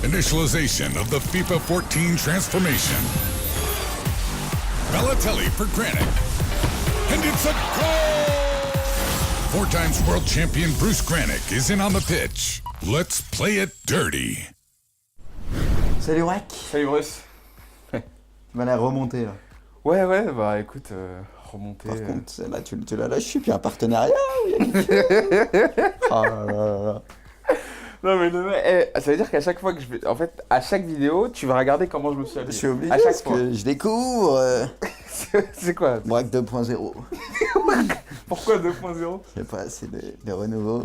Initialization of the FIFA 14 transformation. Balotelli for Granit. And it's a goal! 4 times world champion Bruce Granick is in on the pitch. Let's play it dirty. Salut Wack. Salut Bruce. Tu m'as l'air remonté là. Ouais, bah écoute, remonter. Par contre, là tu l'as lâché, puis un partenariat où il y a quelque... Oh là là là. Non mais ça veut dire qu'à chaque fois que je vais... En fait, à chaque vidéo, tu vas regarder comment je me suis habillé. Je suis obligé à chaque parce fois. que je découvre C'est quoi? Wack 2.0. Pourquoi 2.0? Je sais pas, c'est des renouveaux.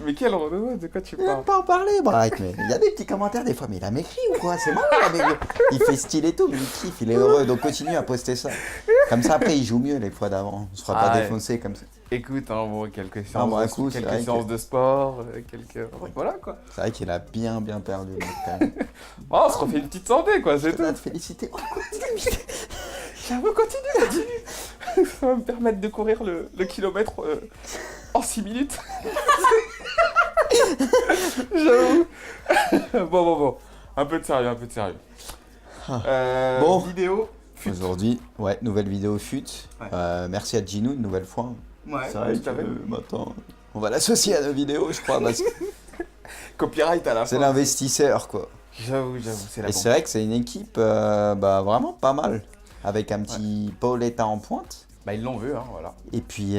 Mais quel renouveau? De quoi tu Il va parles? pas en parler, Braque, mais il y a des petits commentaires des fois, mais il a maigri ou quoi? C'est marrant, il a maigri. Il fait style et tout, mais il kiffe, il est heureux, donc continue à poster ça. Comme ça, après, il joue mieux les fois d'avant. On se fera pas défoncer comme ça. Écoute, hein, bon, quelques séances, bon, un coup, quelques séances de sport, quelques... Voilà quoi. C'est vrai qu'il a bien perdu, donc, quand même. Oh, on se refait une petite santé quoi, c'est Je tout. dois te féliciter. Oh, continue. J'avoue, continue. Ça va me permettre de courir le kilomètre en 6 minutes. J'avoue. Bon. Un peu de sérieux. Bon. Vidéo. Aujourd'hui, ouais, nouvelle vidéo fut. Ouais. Merci à Ginou une nouvelle fois. Ouais, C'est vrai tout à fait. que maintenant, on va l'associer à nos vidéos, je crois, parce que Copyright à la fin. c'est l'investisseur, quoi. J'avoue, c'est la Et c'est vrai que c'est une équipe vraiment pas mal, avec un petit Paoletta en pointe. Bah ils l'ont vu, hein, voilà. Et puis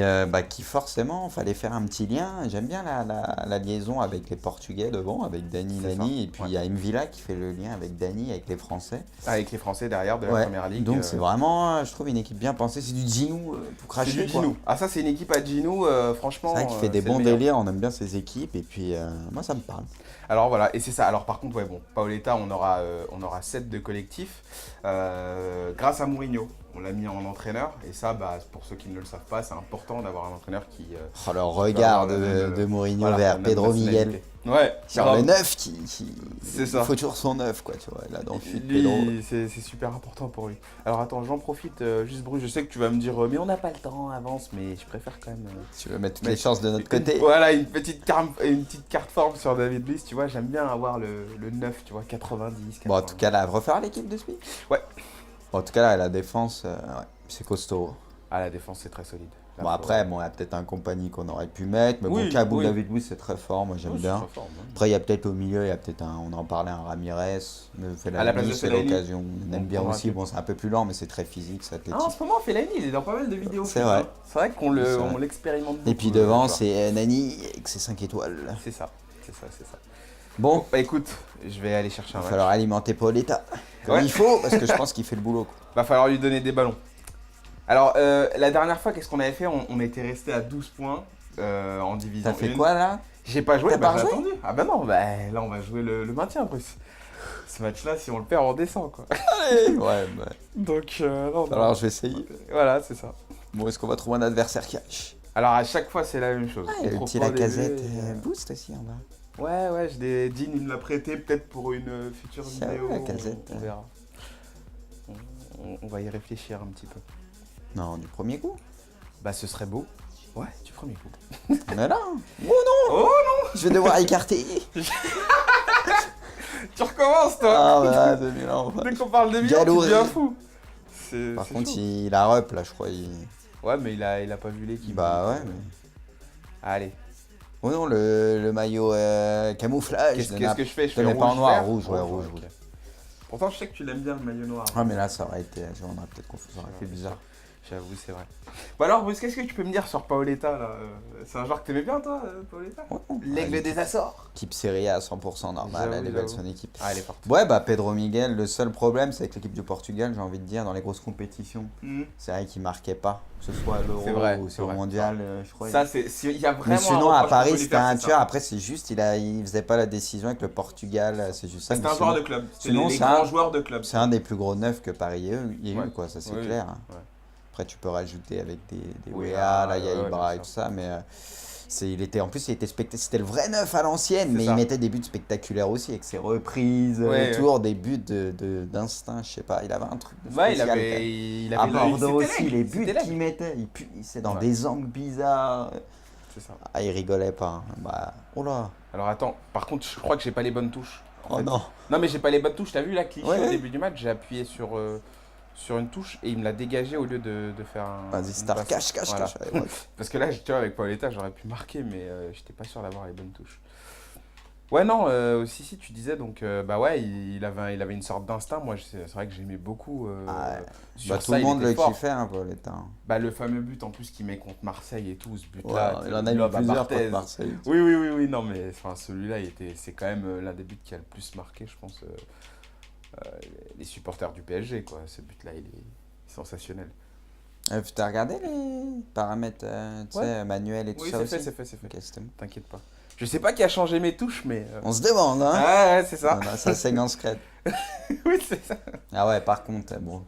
qui forcément, fallait faire un petit lien. J'aime bien la liaison avec les Portugais devant, avec Dani, et puis il y a Mvila qui fait le lien avec Dani, avec les Français. Avec les Français derrière de la première ligue. Donc c'est vraiment, je trouve, une équipe bien pensée. C'est du Ginou pour cracher. C'est du Ginou. Ah ça c'est une équipe à Ginou, franchement. C'est vrai qu'il fait des bons délires, on aime bien ses équipes, et puis moi ça me parle. Alors voilà, et c'est ça. Alors par contre, Paoletta, on aura 7 de collectif grâce à Mourinho. On l'a mis en entraîneur, et ça, pour ceux qui ne le savent pas, c'est important d'avoir un entraîneur qui... le regard de Mourinho vers Pedro Miguel. Ouais. Sur le 9 qui c'est ça. Il faut toujours son 9, quoi, tu vois, là, dans le fut lui, Pedro. c'est super important pour lui. Alors attends, j'en profite, juste Bruce, je sais que tu vas me dire, mais on n'a pas le temps, avance, mais je préfère quand même... Tu veux mettre toutes les chances de notre côté. Voilà, une petite carte forme sur David Luiz, tu vois, j'aime bien avoir le 9, tu vois, 90, 80. Bon, en tout cas, là, refaire l'équipe de Smith. Ouais. Bon, en tout cas, là, la défense, c'est costaud. Ah, la défense, c'est très solide. Là, Bon, après, il y a peut-être un compagnie qu'on aurait pu mettre, mais bon, Cabou, David Luiz, c'est très fort, moi j'aime bien. Très fort, hein. Après, il y a peut-être au milieu, il y a peut-être on en parlait, un Ramirez, À la place de c'est Fellaini. l'occasion. On aime bien aussi, bon, c'est un peu plus lent, mais c'est très physique, c'est athlétique. Ah, en ce moment, Fellaini, il est dans pas mal de vidéos. C'est vrai. C'est vrai qu'on l'expérimente beaucoup. Et puis devant, c'est Nani avec ses 5 étoiles. C'est ça. Bon, Bah écoute, je vais aller chercher un il va match. falloir alimenter Paoletta. Comme il faut, parce que je pense qu'il fait le boulot, quoi. Va falloir lui donner des ballons. Alors, la dernière fois, qu'est-ce qu'on avait fait? On était resté à 12 points en division 1. T'as fait quoi, là? J'ai pas joué, T'as pas j'ai joué attendu. Ah bah non, là on va jouer le maintien, Bruce. Ce match-là, si on le perd, on descend, quoi. Ouais, bah. Donc, non. Alors, je vais essayer. Voilà, c'est ça. Bon, est-ce qu'on va trouver un adversaire cash? Alors, à chaque fois, c'est la même chose. Il y a le petit Lacazette boost aussi en bas. Ouais, Dean, il me l'a prêté peut-être pour une future Ça vidéo. va, Lacazette. On verra. On va y réfléchir un petit peu. Non, du premier coup. Bah, ce serait beau. Ouais, du premier coup. On est là. Oh non! Oh non! Je vais devoir écarter. Tu recommences, toi! Ah bah, 2000 ans. Dès qu'on parle de Milan, tu Galouré. deviens fou. Par c'est contre, chaud. il a rep là, je crois. Ouais, mais il a pas vu l'équipe. Bah ouais, mais. Allez. Oh non, le maillot camouflage. Qu'est-ce que je fais? Je te mets fais pas en noir, vert. rouge, ouais, Oh, rouge, ok. rouge. Pourtant, je sais que tu l'aimes bien, le maillot noir. Ah, mais là, ça aurait été. On aurait peut-être confondu, ça aurait fait bizarre. J'avoue, c'est vrai. Bon alors, Bruce, qu'est-ce que tu peux me dire sur Paoletta là? C'est un joueur que t'aimais bien, toi, Paoletta? L'aigle des Açores. Équipe Serie A à 100% normale, elle est belle son équipe. Ah, elle est forte. Ouais, bah Pedro Miguel, le seul problème, c'est avec l'équipe du Portugal, j'ai envie de dire, dans les grosses compétitions. C'est vrai qu'il marquait pas, que ce soit à l'Euro ou sur le Mondial, je crois. Ça, il y a vraiment. Mais sinon, à Paris, c'était un tueur. tueur. Après, c'est juste, il faisait pas la décision avec le Portugal, c'est juste ça. C'était un joueur de club. C'était sinon, les c'est grands joueurs de club. C'est un des plus gros neufs que Paris ait eu, Ouais. quoi, ça c'est Oui, clair. ouais. Après, tu peux rajouter avec des Oui, Wea, là, il y a ouais, Ibra bien et tout ça, mais en plus, c'était le vrai neuf à l'ancienne, mais ça. il mettait des buts spectaculaires aussi, avec ses reprises autour, des buts d'instinct, je sais pas, il avait un truc de Ouais, spécial. il avait À Bordeaux c'était aussi, l'aigle, les buts c'était qu'il l'aigle. mettait, il punissait dans Ouais. des angles bizarres. C'est ça. Ah, il rigolait pas. Hein. Bah, oh là. Alors attends, par contre, je crois que j'ai pas les bonnes touches. Oh non. Non, mais j'ai pas les bonnes touches. T'as vu là, Clichy, Ouais. au début du match, j'ai appuyé sur une touche et il me l'a dégagé au lieu de faire un. Vas-y, une Star, passe. cache. Voilà. Allez, ouais. Parce que là, tu vois, avec Paoletta, j'aurais pu marquer, mais j'étais pas sûr d'avoir les bonnes touches. Ouais, non, si, tu disais, donc, bah ouais, il avait une sorte d'instinct. Moi, c'est vrai que j'aimais beaucoup. Ouais. Sur Tout ça, le il monde était le fort. kiffait un peu, les temps. Bah, le fameux but en plus qu'il met contre Marseille et tout, ce Ouais, but-là. il en a eu lob à plusieurs Barthez. contre Marseille. Oui, non, mais enfin, celui-là, c'est quand même l'un des buts qui a le plus marqué, je pense, les supporters du PSG, quoi. Ce but-là, il est sensationnel. Puis t'as regardé les paramètres, tu Ouais. sais, manuels et tout Oui, ça c'est aussi? fait. Ok, c'était bon. T'inquiète pas. Je sais pas qui a changé mes touches, mais. On se demande, hein? Ouais, c'est ça. On a sa séquence crête. Oui, c'est ça. Ah ouais, par contre, bon,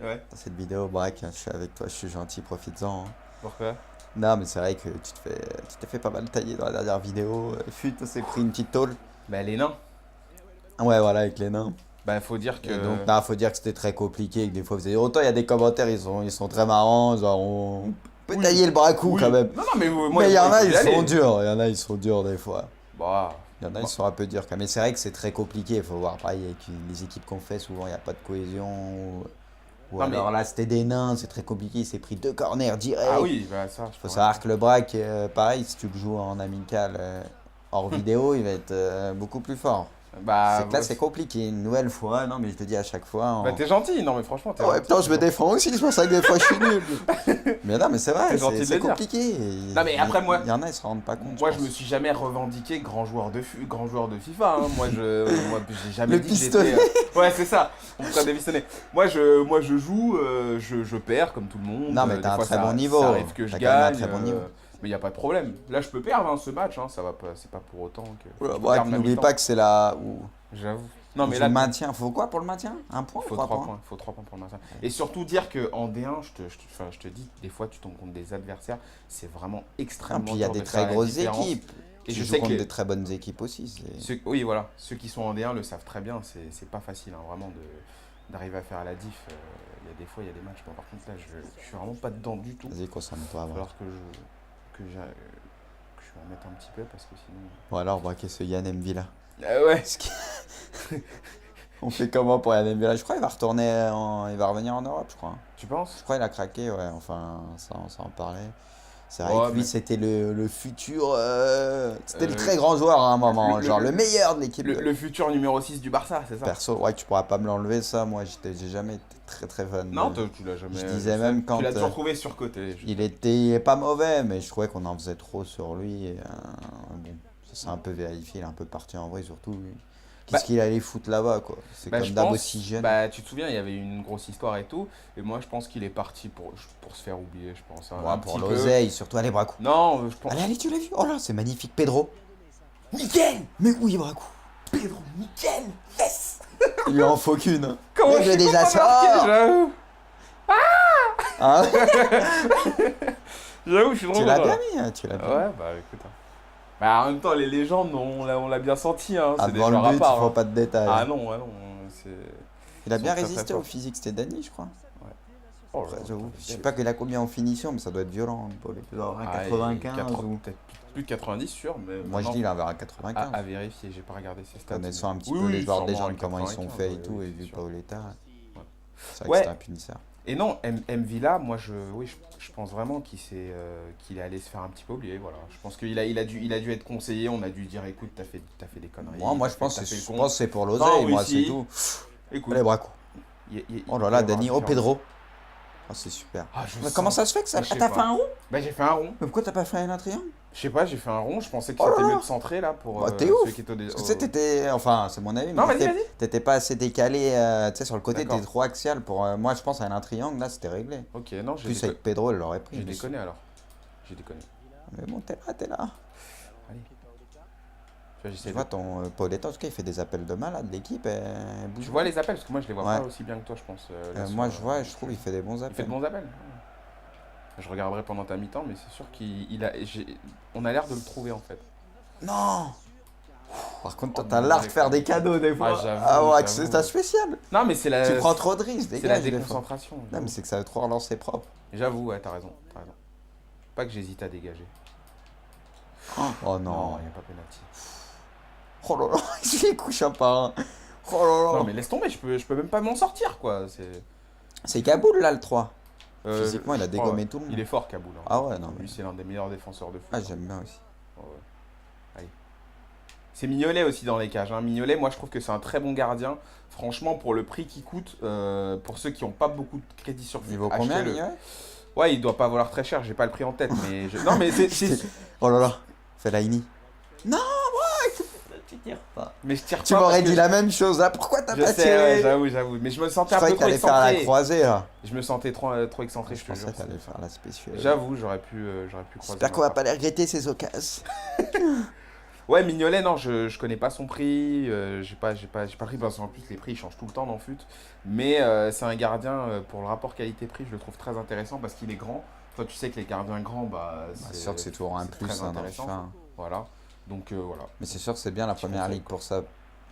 Ouais. dans cette vidéo, Braque, je suis avec toi, je suis gentil, profites-en. Hein. Pourquoi? Non, mais c'est vrai que tu t'es fait pas mal tailler dans la dernière vidéo. Fut, on s'est pris une petite tôle. Bah, les nains. Ouais, voilà, avec les nains. Bah, faut dire que. Et donc, non, faut dire que c'était très compliqué, que des fois, vous avez... autant il y a des commentaires, ils sont très marrants, genre, on peut Oui. tailler le bras à coup Oui. quand même. Non, mais moi, Mais il y en a, faut y ils sont aller. durs, il y en a, ils sont durs des fois. Bah. Il y en a, ils sont un peu durs. Mais c'est vrai que c'est très compliqué. Il faut voir, pareil, avec les équipes qu'on fait, souvent, il n'y a pas de cohésion. Ou Non, mais- alors là, c'était des nains, c'est très compliqué. Il s'est pris 2 corners direct. Ah oui, bah, ça. Il faut savoir que le braque, pareil, si tu le joues en amical hors vidéo, il va être beaucoup plus fort. Bah. c'est que là, ouais. c'est compliqué. Une nouvelle fois, non, mais je te dis à chaque fois. Bah, t'es gentil. Non, mais franchement, t'es Ouais, gentil. putain, je me défends aussi, c'est pour ça que des fois je suis nul. Mais non, mais c'est vrai, C'est gentil de c'est le dire. compliqué. Non, mais après, moi- Il y en a, ils se rendent pas compte. Moi, je je me pense. suis jamais revendiqué grand joueur de FIFA. Hein. Moi, j'ai jamais Le dit que pistolet. j'étais. Ouais, c'est ça. On pourrait démissionner. Moi, je joue, je perds comme tout le monde. Non, mais Des t'as un fois, très ça- bon niveau. Ça arrive que je T'as quand même un gagne. très bon niveau. Mais il y a pas de problème. Là, je peux perdre ce match. Hein. Ça va pas. C'est pas pour autant que. Oula, je braque, perde ma n'oublie mi-temps. pas que c'est là où. J'avoue. Non, mais tu là, le maintiens. Faut quoi pour le maintien? Un point il ou faut 3 3 points? points. Il faut 3 points pour le maintien. Et surtout dire qu'en D1, je te dis, des fois, tu tombes contre des adversaires. C'est vraiment Ah, extrêmement. puis il y a dur des de très faire la grosses différence. équipes. Et Tu je joues sais contre que des très bonnes équipes aussi. oui, voilà, ceux qui sont en D1 le savent très bien, c'est pas facile hein, vraiment d'arriver à faire la diff. Il y a des fois, il y a des matchs, moi par contre là, je suis vraiment pas dedans du tout. Vas-y, concentre-toi. Il va Braque. falloir que je m'en mette un petit peu parce que sinon. Bon, alors, braquer ce Yann Mvila. Ouais. On fait comment pour Yann Mvila? Je crois qu'il va il va revenir en Europe, je crois. Tu penses? Je crois qu'il a craqué, ouais. Enfin, ça en parlait. C'est vrai Ouais, que lui, mais- c'était le futur. C'était le Euh, très grand joueur à un moment. le- genre le- le meilleur de l'équipe. Le futur numéro 6 du Barça, c'est ça? Perso, ouais, tu pourras pas me l'enlever, ça. Moi, j'ai jamais été très très fan. Non, de- tu l'as jamais. Je disais sais. même quand, Tu l'as toujours trouvé surcoté. il était pas mauvais, mais je trouvais qu'on en faisait trop sur lui. Et, bon, ça s'est un peu vérifié. Il est un peu parti en vrai, surtout. Lui. Qu'est-ce Bah- qu'il allait foutre là-bas, quoi? C'est Bah, comme je Dabo pense- si jeune. Bah, tu te souviens, il y avait une grosse histoire et tout. Et moi, je pense qu'il est parti pour se faire oublier, je pense. Hein, Ouais, un pour petit peu. l'oseille, surtout. Allez, Bracou. Non, je pense. Allez, tu l'as vu? Oh là, c'est magnifique, Pedro. Nickel! Mais oui, Bracou. Pedro, nickel! Yes! Il lui en faut qu'une. Hein. Comment Mais je je suis déjà pas marqué, sort. j'avoue. Hein? J'avoue, je suis trop Tu l'as content, bien là. mis, hein, tu l'as bien. Ouais, bah écoute. Hein. Bah, en même temps, les légendes, on l'a bien senti. Hein. Ah, C'est des devant le joueurs à but, il part. faut Hein. pas de détails. Ah non. C'est... Il a ils bien sont très, résisté très au forts. physique, c'était Dany, je crois. Oh, là, Après, là, j'avoue. putain, Je sais pas qu'il a combien en finition, mais ça doit être violent. Paul. Genre un 95 ou. peut-être plus de 90 sûr, mais. Moi, je maintenant, dis, il en verra 95. à vérifier, j'ai pas regardé ses stats. Connaissant un petit Oui, peu oui, les joueurs des sûrement, gens, comment ils sont 95, faits et oui, tout, oui, et c'est vu sûr. Paoletta. C'est vrai Ouais. que c'était un punisseur. Et non, M Villa, moi je pense vraiment qu'il est allé se faire un petit peu oublier. Voilà. Je pense qu'il a dû être conseillé, on a dû dire écoute, t'as fait des conneries. Moi, je pense t'as que fait le je con. pense que c'est pour Non, l'oseille, oui, moi, si. c'est tout. Écoute, Allez, Bracou. Oh là là, Dany, oh Pedro. Oh, c'est super. Ah, je Mais sens- comment ça se fait que ça. Mais je Ah, sais t'as pas. fait un rond? Bah j'ai fait un rond. Mais pourquoi t'as pas fait un triangle? Je sais pas, j'ai fait un rond, je pensais que Oh là c'était là. mieux de centrer là pour Bah, t'es ceux ouf. qui étaient au Parce que tu sais, t'étais. Enfin, c'est mon avis, mais Non, vas-y, t'étais- vas-y. t'étais pas assez décalé, tu sais, sur le côté, D'accord. t'étais trop axial pour. Moi, je pense à un triangle, là, c'était réglé. Ok, non, j'ai Plus avec Pedro, elle l'aurait pris. j'ai mais déconné alors. J'ai déconné. Mais bon, t'es là, t'es là. Allez. Tu vois, j'essaie Tu de- vois, ton Paoletta, en tout cas, il fait des appels de malade. L'équipe, elle bouge. Tu vois les appels parce que moi je les vois Ouais. pas aussi bien que toi, je pense. Là, Moi, sur, je vois, je trouve qu'il fait des bons Il fait appels. de bons appels. Je regarderai pendant ta mi-temps, mais c'est sûr on a l'air de le trouver en fait. Non! Par contre, toi, Oh, t'as non, l'art de mais- faire des cadeaux des fois. j'avoue, ouais, j'avoue. c'est ta spéciale. Non, mais c'est la. Tu prends trop de risques, C'est la dégage. des fois. déconcentration. Non, mais c'est que ça veut trop relancer propre. J'avoue, ouais, t'as raison. Pas que j'hésite à dégager. Oh non. il n'y a pas penalty. Oh là là, je les couche un par un. Oh là là. Non, mais laisse tomber, je peux même pas m'en sortir, quoi. C'est Kaboul là le 3. Euh, Physiquement, il a je crois, dégommé ouais. tout le monde. Il est fort, Kaboul. Hein. Ah ouais, non. Lui, c'est l'un des meilleurs défenseurs de foot. Ah, j'aime bien aussi. Ouais, ouais. Allez. C'est Mignolet aussi dans les cages. Hein. Mignolet, moi, je trouve que c'est un très bon gardien. Franchement, pour le prix qu'il coûte, pour ceux qui n'ont pas beaucoup de crédit sur foot, Il vaut combien, achetez-le. Mignolet? Ouais, il doit pas valoir très cher, j'ai pas le prix en tête, mais non, mais c'est. Oh là là, Fellaini. Non, moi, tu tires pas. Mais je tire Tu pas. m'aurais parce dit que la même chose là. Pourquoi t'as je pas sais, tiré? ouais, j'avoue. Mais je me sentais Je un peu croyais que trop t'allais faire la excentré. croisée là. Je me sentais trop excentré, je Je te pensais jure. que t'allais faire la spéciale. J'avoue, j'aurais pu croiser. J'espère qu'on va pas les regretter ces occasions. Ouais, Mignolet, non, je connais pas son prix. J'ai pas pris parce qu'en plus les prix ils changent tout le temps dans le foot. Mais c'est un gardien pour le rapport qualité-prix, je le trouve très intéressant parce qu'il est grand. Toi, tu sais que les gardiens grands, C'est sûr que c'est toujours un plus très hein, dans intéressant. FIFA. Voilà. Donc voilà. Mais c'est sûr que c'est bien la Petit première conseil, ligue pour ça.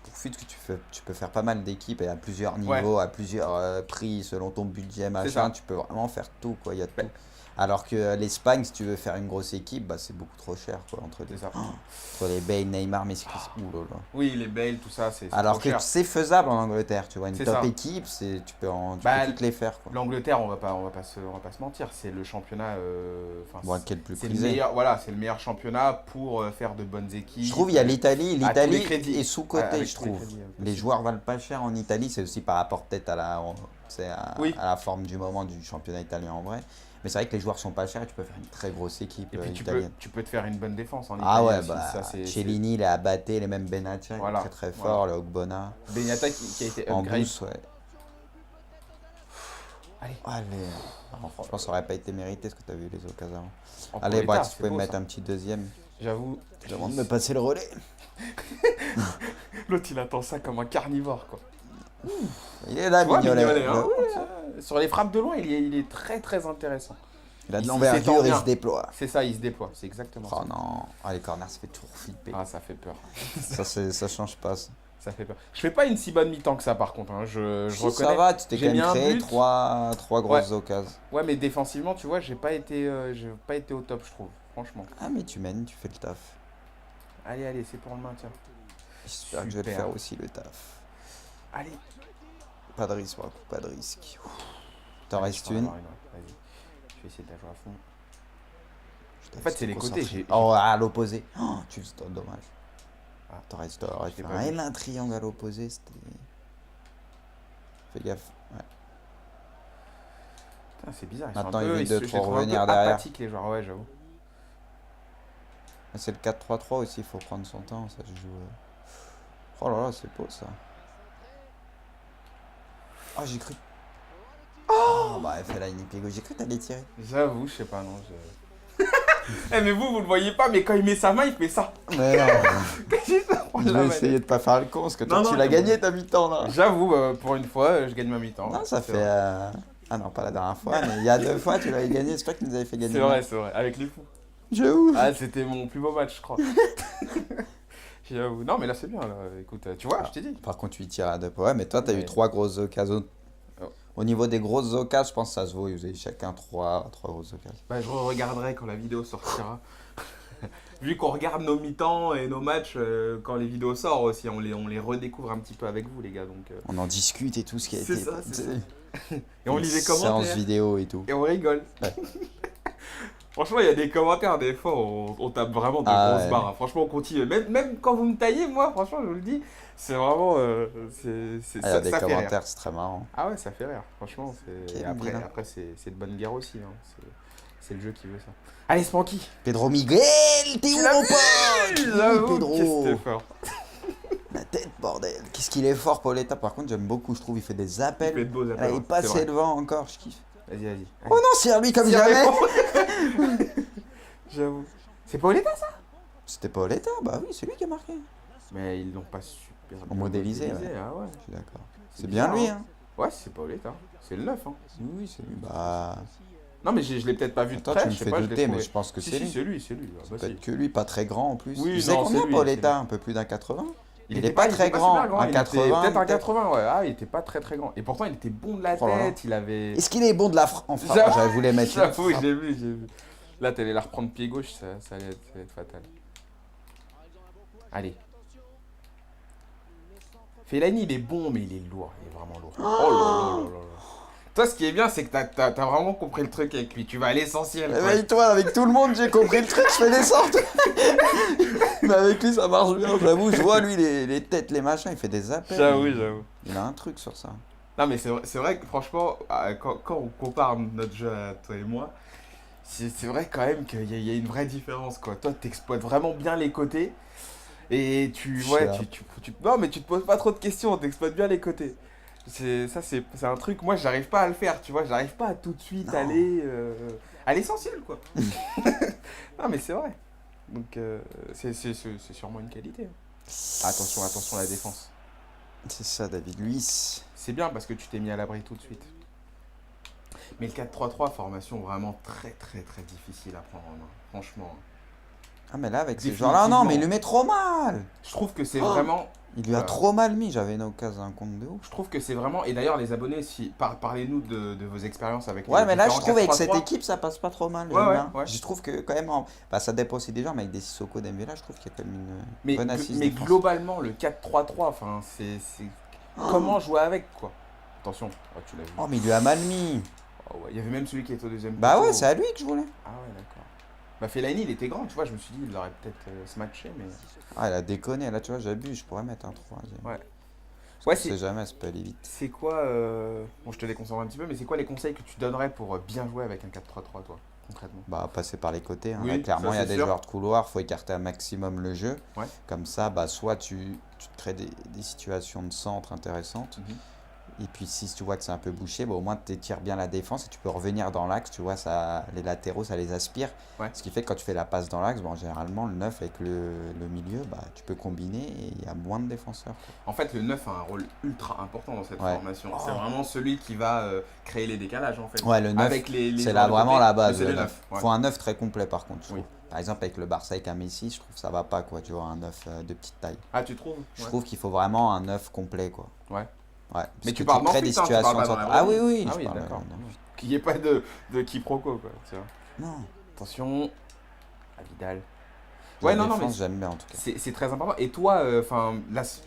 Pour foot que tu peux faire pas mal d'équipes et à plusieurs niveaux, à plusieurs prix, selon ton budget, ça. machin. Tu peux vraiment faire tout, quoi. Il y a Ouais. tout. Alors que l'Espagne, si tu veux faire une grosse équipe, bah, c'est beaucoup trop cher, quoi. Entre C'est ça. les Bale, Neymar, Messi, ouh là là. Oui, les Bale, tout ça, c'est Alors trop que cher. c'est faisable en Angleterre, tu vois. Une C'est top ça. équipe, tu peux Bah, toutes les faire, quoi. L'Angleterre, on va pas se mentir, c'est le championnat. Enfin, Bon, quel plus c'est le prisé. meilleur, voilà, c'est le meilleur championnat pour faire de bonnes équipes. Je trouve il y a l'Italie. à tous les L'Italie crédits. est sous-cotée, Avec je tous les trouve. crédits, Les joueurs valent pas cher en Italie, c'est aussi par rapport peut-être Oui. à la forme du moment du championnat italien en vrai. Mais c'est vrai que les joueurs sont pas chers et tu peux faire une très grosse équipe Et puis italienne. tu peux te faire une bonne défense en Ah Italie ouais, aussi, bah, ça, c'est Cellini, les Abate, les mêmes Benatia, Voilà, très très voilà. fort, le Ogbonna. Benyata qui a été En upgrade. douce, ouais. Allez. Allez. Alors, franchement, ça aurait pas été mérité ce que tu as vu les occasions avant. En Allez, Pauletta, Brad, si tu c'est pouvais beau, me mettre ça. un petit deuxième. J'avoue. Je demande de me passer le relais. L'autre il attend ça comme un carnivore quoi. Il est là, Tu vois, Mignolet. Mignolet, hein, sur les frappes de loin, il est très très intéressant. Il a de il l'envergure, s'étend il bien. se déploie. C'est ça, il se déploie, c'est exactement Oh ça. non, ah, les corners, ça fait toujours flipper. Ah, ça fait peur. Ça change pas. Ça, Ça fait peur. Je fais pas une si bonne mi-temps que ça par contre. Hein. Je Si, reconnais. ça va, tu t'es J'ai quand mis même un créé but. trois grosses Ouais. occasions. Ouais, mais défensivement, tu vois, j'ai pas été au top, je trouve. Franchement. Ah, mais tu mènes, tu fais le taf. Allez, c'est pour le maintien. J'espère que je vais le Super. faire aussi, le taf. Allez. Pas de risque, Marco, pas de risque. T'en Allez, restes je peux en une. avoir ouais. Vas-y. Je vais essayer de la jouer à fond. Putain, En fait, c'est c'était les côtés, concentré. j'ai- Oh, à l'opposé. Oh, tu le stop, dommage. Ah. T'aurais Je fait l'ai pas vu. un triangle à l'opposé, c'était. Fais gaffe. Ouais. Putain, c'est bizarre. Ils Maintenant, sont un peu, évite de je les trop trouve un revenir peu derrière. apathiques, les joueurs, ouais, j'avoue. C'est le 4-3-3 aussi, il faut prendre son temps, ça se joue. Oh là là, c'est beau ça. Oh, j'ai cru. Oh, bah, elle fait la Piego. J'ai cru que t'allais tirer. J'avoue, je sais pas, non. Eh, mais vous le voyez pas, mais quand il met sa main, il fait ça. Mais non, On je l'a vais mal. essayer de pas faire le con, parce que toi, Non, non, tu l'as c'est gagné bon. ta mi-temps là. J'avoue, pour une fois, je gagne ma mi-temps. Non, ça C'est fait. vrai. Ah non, pas la dernière fois, mais il y a 2 fois, tu l'avais gagné. J'espère que tu nous avais fait gagner. C'est vrai, avec les fous. J'avoue. Ah, c'était mon plus beau match, je crois. J'avoue. Non, mais là, c'est bien, là. Écoute, tu vois, je t'ai dit. Par contre, tu y tires à 2 fois. Ouais, mais toi, t'as eu Ouais. 3 grosses occasions. Oh. Au niveau des grosses occasions, je pense que ça se vaut. Vous avez chacun 3 grosses occasions. Bah, je regarderai quand la vidéo sortira. Vu qu'on regarde nos mi-temps et nos matchs quand les vidéos sortent aussi, on les redécouvre un petit peu avec vous, les gars. Donc, On en discute et tout ce qui a C'est été. ça, c'est tu sais, ça. et on lit les séance commentaires. vidéo et tout. Et on rigole. Ouais. Franchement, il y a des commentaires, des fois, on tape vraiment de Ah grosses ouais. barres. Hein. Franchement, on continue. Même quand vous me taillez, moi, franchement, je vous le dis, c'est vraiment. Il y a des ça fait rire. commentaires, c'est très marrant. Ah ouais, ça fait rire. Franchement, c'est. Ok, Et après, bien. c'est de bonne guerre aussi. Hein. C'est le jeu qui veut ça. Allez, Spanky. Pedro Miguel, t'es où Tu l'as mon vu pote? Oui, J'avoue, Pedro. qu'est-ce que c'était fort. La tête, bordel. Qu'est-ce qu'il est fort, Pauletta. Par contre, j'aime beaucoup, je trouve. Il fait des Il appels. fait de beaux Là, appels. il est hein, passé c'est vrai. devant encore, je kiffe. Vas-y. Oh non, c'est lui comme C'est jamais. vrai. J'avoue. C'est Pauletta, ça? C'était Pauletta, bah oui, c'est lui qui a marqué. Mais ils l'ont pas super bien Modélisé, ouais. Ah ouais. Je suis d'accord. C'est C'est bien bizarre, lui, hein. hein. Ouais, c'est Pauletta. C'est le 9. Hein. Oui, c'est lui. Bah. Non, mais je l'ai peut-être pas vu de Attends, près. tu me je sais fais pas, je l'ai douter, mais trouvé. je pense que Si, c'est si, lui. c'est lui, c'est lui. Ah, bah, si. Peut-être que lui, pas très grand en plus. Oui, il faisait non, combien, c'est lui, Pauletta? c'est lui. Un peu plus d'un 80? Il était est pas très super grand, grand, un il était 80, Peut-être un peut-être. 80, ouais. Ah, il était pas très grand. Et pourtant, il était bon de la Oh là là. tête. Il avait. Est-ce qu'il est bon de la frappe? Enfin, J'avoue- j'avais voulu mettre une J'avoue, frappe. j'ai vu. Là, t'allais la reprendre pied gauche, ça allait être fatal. Allez. Fellaini, il est bon, mais il est lourd. Il est vraiment lourd. Oh là là là là là. Toi, ce qui est bien, c'est que t'as vraiment compris le truc avec lui. Tu vas à l'essentiel. Mais toi, avec tout le monde, j'ai compris le truc, je fais des sortes. Mais avec lui, ça marche bien, j'avoue. Je vois, lui, les têtes, les machins, il fait des appels. J'avoue. Il a un truc sur ça. Non, mais c'est vrai que franchement, quand on compare notre jeu à toi et moi, c'est vrai quand même qu'il y a une vraie différence, quoi. Toi, t'exploites vraiment bien les côtés. Et non, mais tu te poses pas trop de questions, t'exploites bien les côtés. C'est un truc, moi j'arrive pas à le faire, tu vois, j'arrive pas à tout de suite aller à l'essentiel, quoi. Non, mais c'est vrai. Donc c'est sûrement une qualité. Attention à la défense. C'est ça, David Luiz. C'est bien parce que tu t'es mis à l'abri tout de suite. Mais le 4-3-3, formation vraiment très très très difficile à prendre en main, franchement. Ah, mais là, avec ces joueurs-là, non, mais il lui met trop mal. Je trouve que c'est vraiment... Il lui a trop mal mis, j'avais une occasion d'un compte de ouf. Je trouve que c'est vraiment... Et d'ailleurs, les abonnés, parlez-nous de vos expériences avec les Ouais, mais là, je différents trouve avec 4-3-3. cette équipe, ça passe pas trop mal. Ouais. Je trouve que quand même, ça dépend aussi des gens, mais avec des Sissoko, Dembélé, je trouve qu'il y a quand même une bonne assise. Mais défense. globalement, le 4-3-3, enfin, c'est comment jouer avec, quoi. Attention, tu l'as vu. Oh, mais il lui a mal mis. Oh, ouais. Il y avait même celui qui était au deuxième Bah poteau. ouais, c'est à lui que je voulais. Ah ouais, d'accord. Bah Fellaini, il était grand, tu vois, je me suis dit, il aurait peut-être se matché, mais... Ah, il a déconné, là, tu vois, j'abuse, je pourrais mettre un 3. Ouais. Ouais, c'est jamais, ça peut aller vite. C'est quoi, bon, je te déconcentre un petit peu, mais c'est quoi les conseils que tu donnerais pour bien jouer avec un 4-3-3, toi, concrètement? Bah, passer par les côtés. Hein. Oui, Là, clairement, ça, il y a c'est des sûr. joueurs de couloir, faut écarter un maximum le jeu. Ouais. Comme ça, bah, soit tu te crées des situations de centre intéressantes. Et puis, si tu vois que c'est un peu bouché, bah, au moins tu étires bien la défense et tu peux revenir dans l'axe. Tu vois, les latéraux, ça les aspire. Ouais. Ce qui fait que quand tu fais la passe dans l'axe, bon, généralement, le 9 avec le milieu, bah, tu peux combiner et il y a moins de défenseurs. Quoi. En fait, le 9 a un rôle ultra important dans cette Ouais. formation. C'est vraiment celui qui va créer les décalages, en fait. Ouais, le 9, Avec les c'est joueurs là de vraiment côté, la base. mais c'est le Il 9. faut un 9 très complet, par contre. Je Oui. trouve. Par exemple, avec le Barça avec un Messi, je trouve que ça va pas, quoi. Tu vois, un 9 de petite taille. Ah, tu trouves? Je trouve qu'il faut vraiment un 9 complet, quoi. Ouais. Ouais. Mais Parce tu que parles crées d'enfit, des hein, tu parles situations pas de dans centre. la Ah vraie oui, vie. oui, Ah je oui, parle d'accord. d'enfit. Qu'il n'y ait pas de quiproquo, quoi. Tu vois. Non. Attention. À Vidal. La Ouais, non, défense, mais j'aime bien en tout cas. c'est très important. Et toi, enfin, là, c'est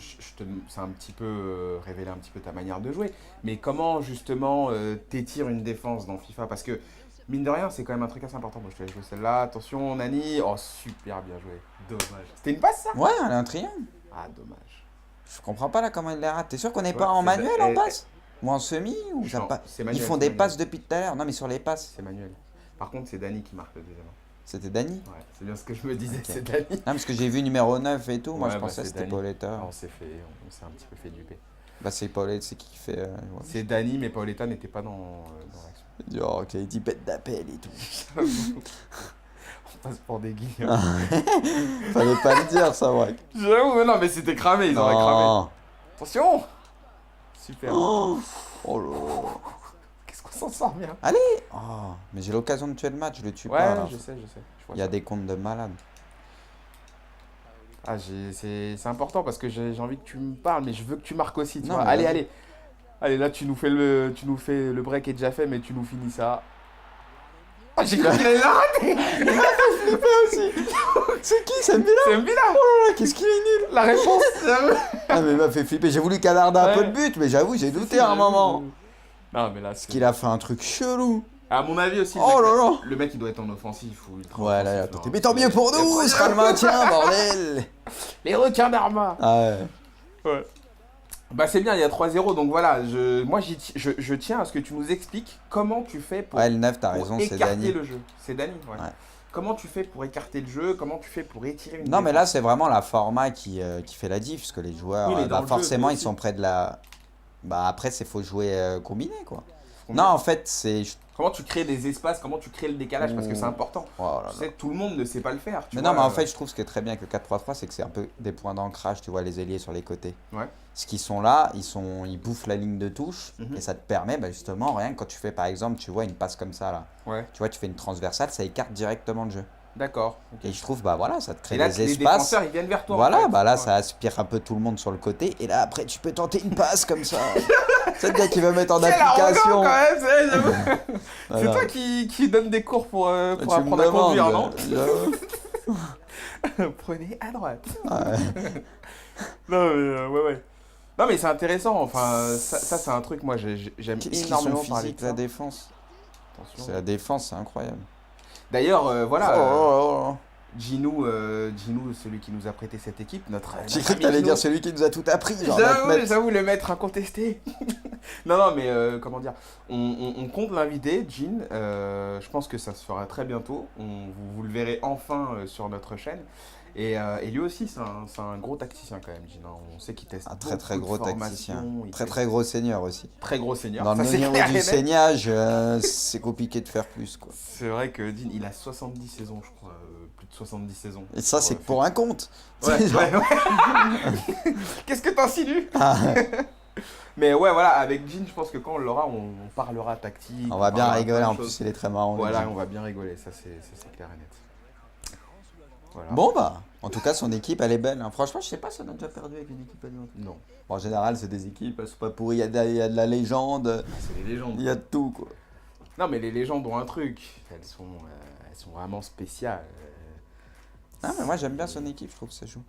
un petit peu révéler un petit peu ta manière de jouer. Mais comment, justement, t'étires une défense dans FIFA? Parce que, mine de rien, c'est quand même un truc assez important. Moi, je te laisse jouer celle-là. Attention, Nani. Oh, super bien joué. Dommage. C'était une passe, ça? Ouais, elle a un triangle. Ah, dommage. Je comprends pas là comment il les rate. T'es sûr qu'on n'est Ouais, pas en c'est- manuel en eh, passe? Ou en semi ou Non, ça pas... c'est Ils manuel, font c'est des manuel. passes depuis tout à l'heure. Non, mais sur les passes, C'est Manuel. Par contre, c'est Dani qui marque le deuxième. c'était Dani. Ouais, c'est bien ce que je me disais, Ok. c'est Dani. Non, parce que j'ai vu numéro 9 et tout. Moi, Ouais, je bah, pensais que c'est c'était Dani. Pauletta. On s'est un petit peu fait duper. Bah, c'est Pauletta, c'est qui fait. Ouais. C'est Dani, mais Paoletta n'était pas dans l'action. Il dit, oh, ok, il dit bête d'appel et tout. On passe pour des guillemets. Fallait pas le dire, ça, ouais. J'avoue, mais non, mais c'était cramé, ils auraient cramé. Non. Attention. Super. Oh, oh là là. Qu'est-ce qu'on s'en sort bien? Allez. Oh, mais j'ai l'occasion de tuer le match, je le tue Ouais, pas. Là. je sais. Je vois Il y a ça. des comptes de malades. Ah, c'est important parce que j'ai envie que tu me parles, mais je veux que tu marques aussi, tu Non, vois. mais Allez, vas-y. allez. Allez, là, tu nous fais le break est déjà fait, mais tu nous finis ça. Oh, j'ai cru qu'il allait la rater. C'est qui, c'est Mbila? C'est Mbila. Qu'est-ce qu'il est nul? La réponse. Ah, mais il m'a fait flipper. J'ai voulu canarder un Ouais. peu de but, mais j'avoue, j'ai douté à un moment. Non, mais là, Parce qu'il a fait un truc chelou. À mon avis aussi, Oh là là. le mec il doit être en offensif ou ultra Ouais, là, offensif, attends. hein. Mais tant mieux pour nous, ce sera le maintien, bordel. Les requins d'Arma. Ah ouais. Bah c'est bien, il y a 3-0, donc voilà, je tiens à ce que tu nous expliques comment tu fais pour, Ouais, le 9, t'as pour raison, c'est écarter Dani. le jeu. C'est Dani, ouais. Ouais. Comment tu fais pour écarter le jeu, comment tu fais pour étirer une Non, mais là, défense. c'est vraiment la format qui fait la diff, parce que les joueurs, Oui, mais dans le jeu, forcément, toi ils aussi. sont près de la. Bah, après, c'est faut jouer combiné, quoi. Combien- Non, en fait, c'est. Comment tu crées des espaces, comment tu crées le décalage, parce que c'est important. Oh là Tu là. sais, tout le monde ne sait pas le faire. Tu Mais vois, non, mais en fait, je trouve ce qui est très bien avec le 4-3-3, c'est que c'est un peu des points d'ancrage, tu vois, les ailiers sur les côtés. Ouais. Ce qui sont là, ils bouffent la ligne de touche, Mhm. et ça te permet, bah, justement, rien que quand tu fais, par exemple, tu vois, une passe comme ça, là. Ouais, Tu vois, tu fais une transversale, ça écarte directement le jeu. d'accord. ok. Et je trouve, bah voilà, ça te crée Et là, des les espaces. défenseurs, ils viennent vers toi. en Voilà, fait. bah là, Ouais. ça aspire un peu tout le monde sur le côté. Et là, après, tu peux tenter une passe comme ça. C'est le gars qui veut mettre en Quel arrogant, application. quand même, c'est j'avoue. C'est Voilà. toi qui donne des cours pour Tu me apprendre à conduire, non demandes, Prenez à droite. Ouais. Non, mais ouais. Non, mais c'est intéressant. Enfin, ça c'est un truc, moi, j'aime Qu'est-ce qu'ils énormément sont parler physiques, de la ça. défense. Attention. C'est la défense, c'est incroyable. D'ailleurs, voilà, Oh. Ginou, celui qui nous a prêté cette équipe, J'ai notre cru que ami t'allais Ginou. dire celui qui nous a tout appris. Genre notre maître. J'avoue, le maître incontesté. Non, mais comment dire, on compte l'inviter, Jean. Je pense que ça se fera très bientôt. Vous le verrez enfin sur notre chaîne. Et lui aussi, c'est un gros tacticien quand même, Jean. On sait qu'il teste Un très très beaucoup gros de tacticien. formations, il Très teste- très gros seigneur aussi. Très gros seigneur. Dans Ça, le c'est niveau clair et du net. seignage, c'est compliqué de faire plus quoi. C'est vrai que Jean, il a 70 saisons, je crois. Plus de 70 saisons. Et ça, c'est que pour un compte. Ouais, C'est genre- ouais. Qu'est-ce que t'insinues? Ah, Mais ouais, voilà, avec Jean, je pense que quand on l'aura, on parlera tactique. on va bien parlera rigoler, plein de en plus choses. il est très marrant. Voilà, lui. on va bien rigoler, ça c'est clair et net. Voilà. Bon bah, en tout cas son équipe elle est belle. Hein. Franchement, je sais pas si on a déjà perdu avec une équipe allemande. Non, Bon, en général, c'est des équipes, elles sont pas pourries, il y a de la légende, c'est les légendes. il y a de tout quoi. Non, mais les légendes ont un truc, elles sont vraiment spéciales. Ah, mais moi j'aime bien son équipe, je trouve que ça joue.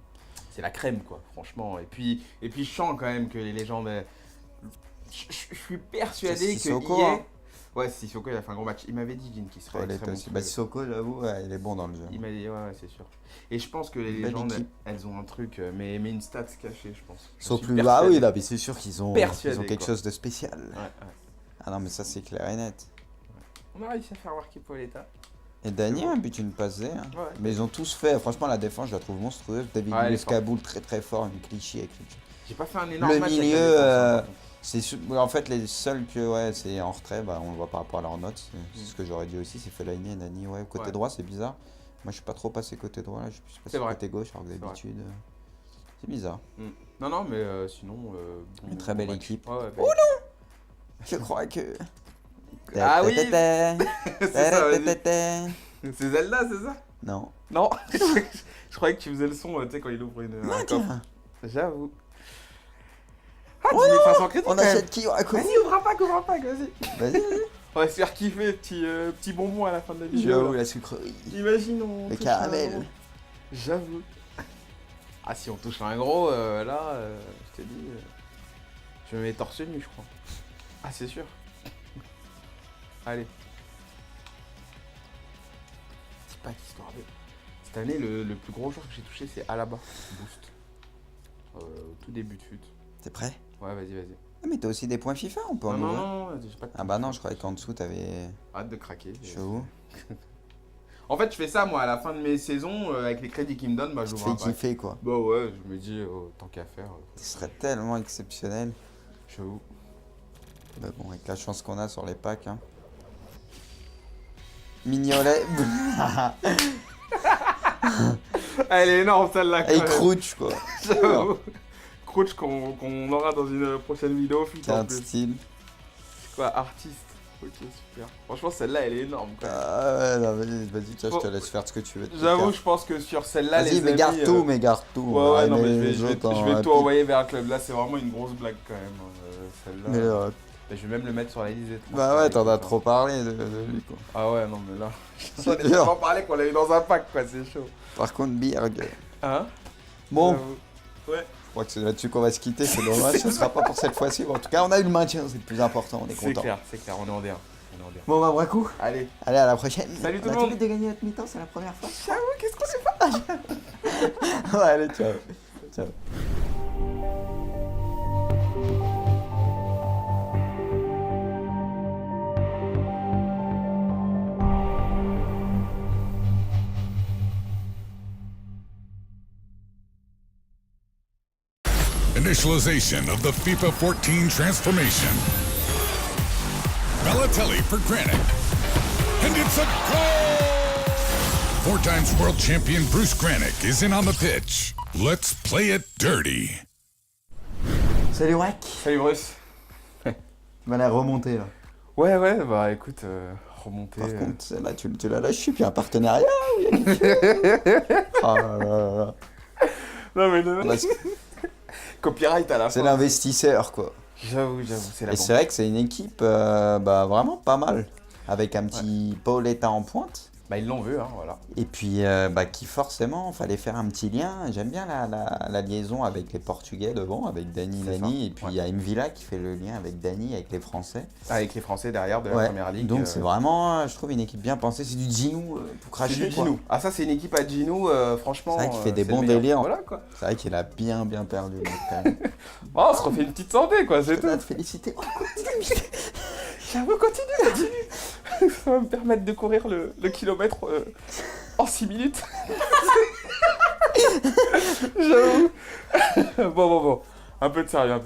C'est la crème, quoi, franchement. Et puis je sens quand même que les légendes. Je suis persuadé C'est que Sissoko, hier. hein. Ouais, Sissoko, il a fait un gros match. Il m'avait dit, Jean, qu'il serait Ouais, très bon. aussi. Bah, Sissoko, j'avoue, ouais, il est bon dans le jeu. Il m'a dit, ouais, c'est sûr. Et je pense que les Belle légendes, équipe. elles ont un truc, mais une stats cachée, je pense. Ils sont Je suis plus. Ah persuadé. oui, là, mais c'est sûr qu'ils ont Persuadé, quelque quoi. chose de spécial. Ouais. Ah non, mais ça c'est clair et net. On a réussi à faire marquer Paoletta. Et Dany a un but, une passe D, hein. Ouais. Mais ils ont tous fait, franchement, la défense, je la trouve monstrueuse. David Ouais, elle est Luiz Kaboul, très très fort, une cliché avec lui. J'ai pas fait un énorme Le match avec milieu, la défense, hein, par contre. En fait, les seuls que ouais, c'est en retrait, bah, on le voit par rapport à leurs notes. C'est ce que j'aurais dit aussi, c'est Fellaini et Dany. Ouais, côté Ouais. droit, c'est bizarre. Moi, je suis pas trop passé côté droit, là, je suis plus passé C'est vrai. côté gauche, alors que C'est vrai. d'habitude, c'est bizarre. Non, mais sinon. Une très belle match. équipe. Ouais, Oh Je crois que. Ah oui. Ta-ta-ta-ta. C'est ça, vas-y. Ta-ta-ta-ta. C'est Zelda, c'est ça? Non. Non. Je croyais que tu faisais le son, tu sais, quand il ouvre un coffre. Tiens, J'avoue. Ah, 10 500 crédits on quand même. achète qui à quoi? Vas-y, ouvre un pack, vas-y. Vas-y, On va se faire kiffer, petit bonbon à la fin de la vidéo. j'avoue, là. la sucrerie. Imagine, on Le touche caramel. un gros. J'avoue. Ah, si on touche un gros, là, je t'ai dit, je me mets torse nu, je crois. Ah, c'est sûr. Allez. Petit pack histoire de. Cette année, le plus gros joueur que j'ai touché, c'est Alaba. Boost. Au tout début de fut. T'es prêt? Ouais, vas-y. Ah, mais t'as aussi des points FIFA, on peut en Non, ouvrir. non, j'ai pas de Ah bah non, je croyais qu'en dessous t'avais Hâte de craquer. chaud. En fait, je fais ça, moi, à la fin de mes saisons, avec les crédits qu'ils me donnent, bah, Tu te j'ouvre fais un pack. kiffer quoi. Bah ouais, je me dis, tant qu'à faire, Ce serait tellement exceptionnel. j'avoue. Bah bon, avec la chance qu'on a sur les packs. Hein. Mignolet. Elle est énorme celle-là. quand Et même. Crouch quoi. J'avoue. Crouch qu'on aura dans une prochaine vidéo. C'est un En plus. style. C'est quoi, artiste. Ok, super. Franchement, celle-là, elle est énorme. Quand même. Ah ouais, non, vas-y, tiens, je te Bon. laisse faire ce que tu veux. J'avoue, je pense que sur celle-là, les Vas-y, mais amis, garde tout, mais garde tout. Ouais, non, mais mais je vais tout envoyer vers le club. Là, c'est vraiment une grosse blague quand même. Celle-là. Mais Et je vais même le mettre sur la liste des bah ouais, t'en as trop parlé de lui quoi. Ah ouais, non, mais là. C'est On a dur. tellement parlé qu'on l'a eu dans un pack, quoi, c'est chaud. Par contre, Birg. Hein? Bon, J'avoue. Ouais. je crois que c'est là-dessus qu'on va se quitter, c'est dommage, ce sera pas pour cette fois-ci. Bon, en tout cas, on a eu le maintien, c'est le plus important, on est C'est content. clair, on est en D1. Bon, bah, Braco, Allez. allez, à la prochaine. Salut tout On le a monde. tous les deux gagné notre mi-temps, c'est la première fois. Ciao, qu'est-ce qu'on est Ouais, allez, ciao. Ciao. Initialization of the FIFA 14 transformation. Balotelli for Granit. And it's a goal! 4 times world champion Bruce Granick is in on the pitch. Let's play it dirty. Salut, Wack. Salut Bruce. Tu m'as l'air remonté là. Ouais, bah écoute, remonter. Par contre, celle-là, tu l'as lâché, puis un partenariat. Oui, oh là là là. Non, mais Parce que copyright à la c'est fin. l'investisseur quoi. J'avoue, c'est la Et banque. c'est vrai que c'est une équipe bah, vraiment pas mal. Avec un petit Paoletta en pointe. Bah, ils l'ont vu, hein, voilà. Et puis, qui forcément, fallait faire un petit lien. J'aime bien la liaison avec les Portugais devant, avec Dani C'est Lani. ça, Et puis, ouais. il y a Mvila qui fait le lien avec Dani, avec les Français. Avec les Français derrière de la Ouais, première ligue. donc c'est vraiment, je trouve, une équipe bien pensée. C'est du Ginou tout C'est craché, du quoi. Ginou. Ah, ça, c'est une équipe à Ginou, franchement. C'est vrai qu'il fait des c'est bons le meilleur. délires. Voilà, quoi. C'est vrai qu'il a bien perdu, le mec, quand même. Oh, on se refait une petite santé, quoi, c'est Je tout. dois te féliciter. J'avoue, continue. Ça va me permettre de courir le kilomètre en 6 minutes. J'avoue. Bon. Un peu de sérieux.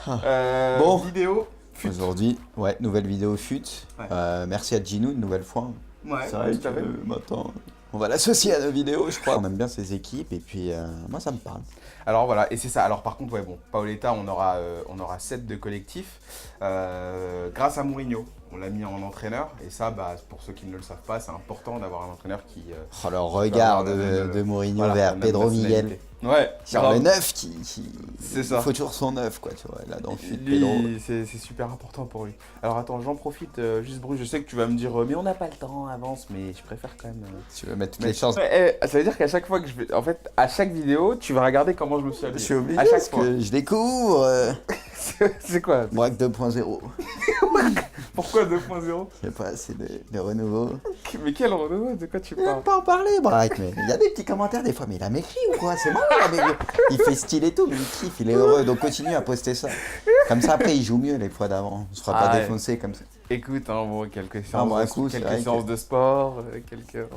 Bon. Vidéo. Aujourd'hui, ouais, nouvelle vidéo fut. Ouais. Merci à Ginou une nouvelle fois. Ouais, C'est vrai tout à fait. que maintenant, on va l'associer à nos vidéos, je crois. On aime bien ces équipes et puis moi ça me parle. Alors voilà, et c'est ça. Alors par contre, Paoletta, on aura 7 de collectif grâce à Mourinho. On l'a mis en entraîneur, et ça, pour ceux qui ne le savent pas, c'est important d'avoir un entraîneur qui... Oh, le regard avoir la même, de Mourinho voilà, la vers même Pedro Miguel. nationalité. Ouais, Sur grave. le 9 qui C'est ça. il faut toujours son 9, quoi, tu vois. Là, dans le fut, Pedro. Lui, c'est super important pour lui. Alors attends, j'en profite, juste Bruce, je sais que tu vas me dire, mais on n'a pas le temps, avance, mais je préfère quand même... Tu veux mettre toutes les chances. Ça veut dire qu'à chaque fois que je vais... En fait, à chaque vidéo, tu vas regarder comment je me suis Je habillé. suis obligé À chaque parce fois. que je découvre C'est quoi? Braque 2.0. Pourquoi 2.0? Je sais pas, c'est des renouveaux. Mais quel renouveau? De quoi tu Il parles? aime pas en parler, Braque, mais il y a des petits commentaires des fois, mais il a maigri ou quoi? C'est bon, il fait style et tout, mais il kiffe, il est heureux, donc continue à poster ça. Comme ça, après, il joue mieux les fois d'avant. On se fera pas Ah ouais. défoncer comme ça. Écoute, hein, bon, quelques Ah, bon, un séances, coup, c'est vrai quelques séances que- de sport, quelques...